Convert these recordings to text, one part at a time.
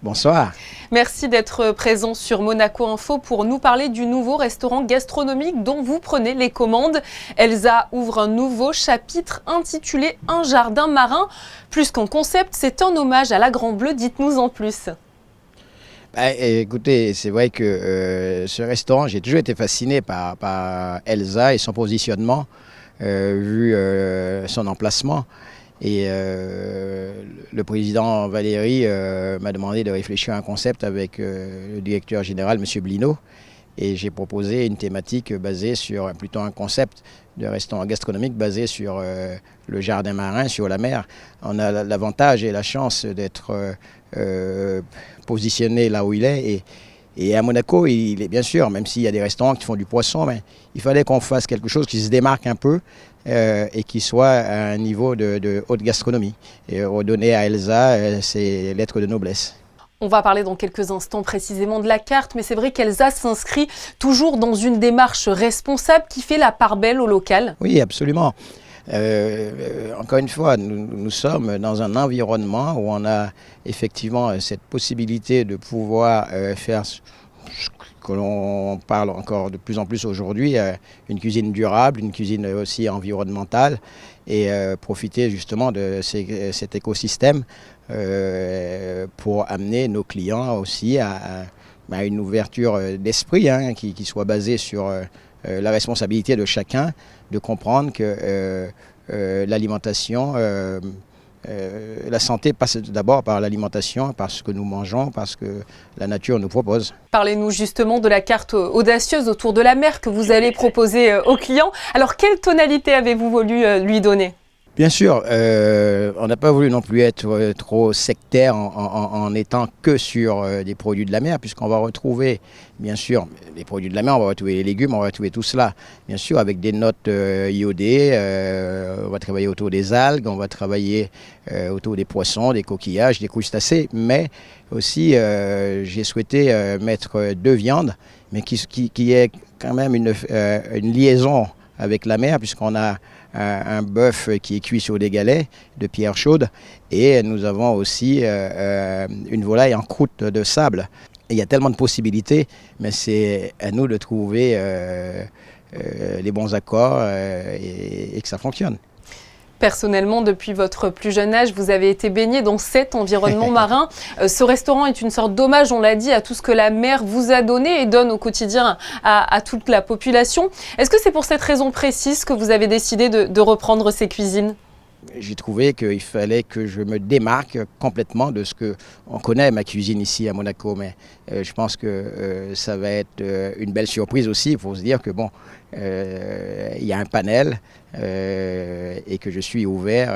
Bonsoir. Merci d'être présent sur Monaco Info pour nous parler du nouveau restaurant gastronomique dont vous prenez les commandes. Elsa ouvre un nouveau chapitre intitulé « Un jardin marin ». Plus qu'un concept, c'est un hommage à la Grand Bleu. Dites-nous en plus. Écoutez, c'est vrai que ce restaurant, j'ai toujours été fasciné par Elsa et son positionnement, vu son emplacement. Et le président Valéry m'a demandé de réfléchir à un concept avec le directeur général, M. Blino. Et j'ai proposé une thématique basée sur, plutôt un concept de restaurant gastronomique basé sur le jardin marin, sur la mer. On a l'avantage et la chance d'être positionné là où il est. Et à Monaco, il est bien sûr, même s'il y a des restaurants qui font du poisson, mais il fallait qu'on fasse quelque chose qui se démarque un peu et qui soit à un niveau de haute gastronomie. Et redonner à Elsa ses lettres de noblesse. On va parler dans quelques instants précisément de la carte, mais c'est vrai qu'Elsa s'inscrit toujours dans une démarche responsable qui fait la part belle au local. Oui, absolument. Encore une fois, nous sommes dans un environnement où on a effectivement cette possibilité de pouvoir faire ce que l'on parle encore de plus en plus aujourd'hui, une cuisine durable, une cuisine aussi environnementale, et profiter justement de cet écosystème pour amener nos clients aussi à une ouverture d'esprit qui soit basée sur la responsabilité de chacun, de comprendre que l'alimentation, la santé passe d'abord par l'alimentation, par ce que nous mangeons, par ce que la nature nous propose. Parlez-nous justement de la carte audacieuse autour de la mer que vous allez proposer aux clients. Alors, quelle tonalité avez-vous voulu lui donner ? Bien sûr, on n'a pas voulu non plus être trop sectaire en étant que sur des produits de la mer, puisqu'on va retrouver, bien sûr, les produits de la mer, on va retrouver les légumes, on va retrouver tout cela, bien sûr, avec des notes iodées. On va travailler autour des algues, on va travailler autour des poissons, des coquillages, des crustacés, mais aussi j'ai souhaité mettre deux viandes, mais qui est quand même une liaison avec la mer, puisqu'on a un bœuf qui est cuit sur des galets de pierre chaude, et nous avons aussi une volaille en croûte de sable. Et il y a tellement de possibilités, mais c'est à nous de trouver les bons accords et que ça fonctionne. Personnellement, depuis votre plus jeune âge, vous avez été baigné dans cet environnement marin. Ce restaurant est une sorte d'hommage, on l'a dit, à tout ce que la mer vous a donné et donne au quotidien à toute la population. Est-ce que c'est pour cette raison précise que vous avez décidé de reprendre ces cuisines ? J'ai trouvé qu'il fallait que je me démarque complètement de ce qu'on connaît, ma cuisine ici à Monaco. Mais je pense que ça va être une belle surprise aussi. Il faut se dire que bon, il y a un panel et que je suis ouvert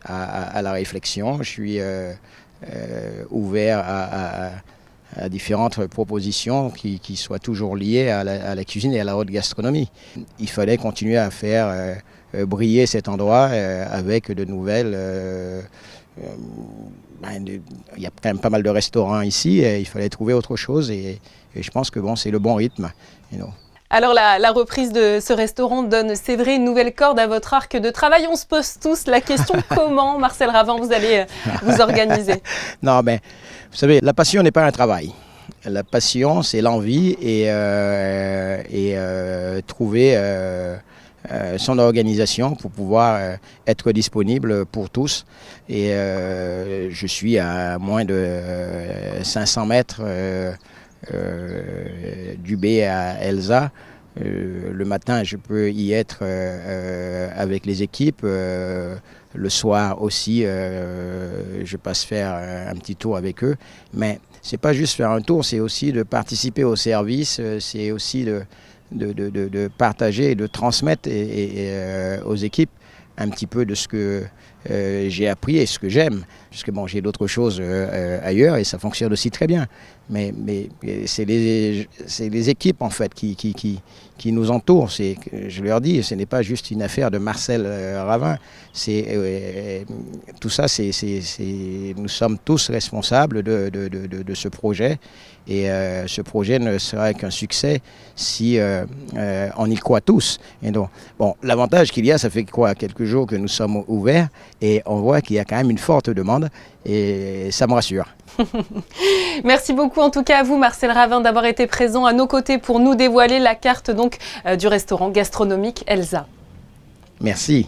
à la réflexion. Je suis ouvert à différentes propositions qui soient toujours liées à la cuisine et à la haute gastronomie. Il fallait continuer à faire briller cet endroit avec de nouvelles... il y a quand même pas mal de restaurants ici et il fallait trouver autre chose et je pense que bon, c'est le bon rythme. Alors la reprise de ce restaurant donne, c'est vrai, une nouvelle corde à votre arc de travail. On se pose tous la question comment, Marcel Ravin, vous allez vous organiser ? Non, mais vous savez, la passion n'est pas un travail. La passion, c'est l'envie et trouver son organisation pour pouvoir être disponible pour tous. Et je suis à moins de 500 mètres du B à Elsa. Le matin, je peux y être avec les équipes. Le soir aussi, je passe faire un petit tour avec eux. Mais c'est pas juste faire un tour, c'est aussi de participer au service, c'est aussi de partager et de transmettre aux équipes un petit peu de ce que j'ai appris et ce que j'aime. Parce que bon, j'ai d'autres choses ailleurs et ça fonctionne aussi très bien. Mais c'est les équipes en fait qui nous entourent. Je leur dis, ce n'est pas juste une affaire de Marcel Ravin. Tout ça, nous sommes tous responsables de ce projet. Et ce projet ne sera qu'un succès si on y croit tous. Et donc, bon, l'avantage qu'il y a, ça fait quoi, quelques jours que nous sommes ouverts et on voit qu'il y a quand même une forte demande et ça me rassure. Merci beaucoup en tout cas à vous Marcel Ravin d'avoir été présent à nos côtés pour nous dévoiler la carte donc du restaurant gastronomique Elsa. Merci.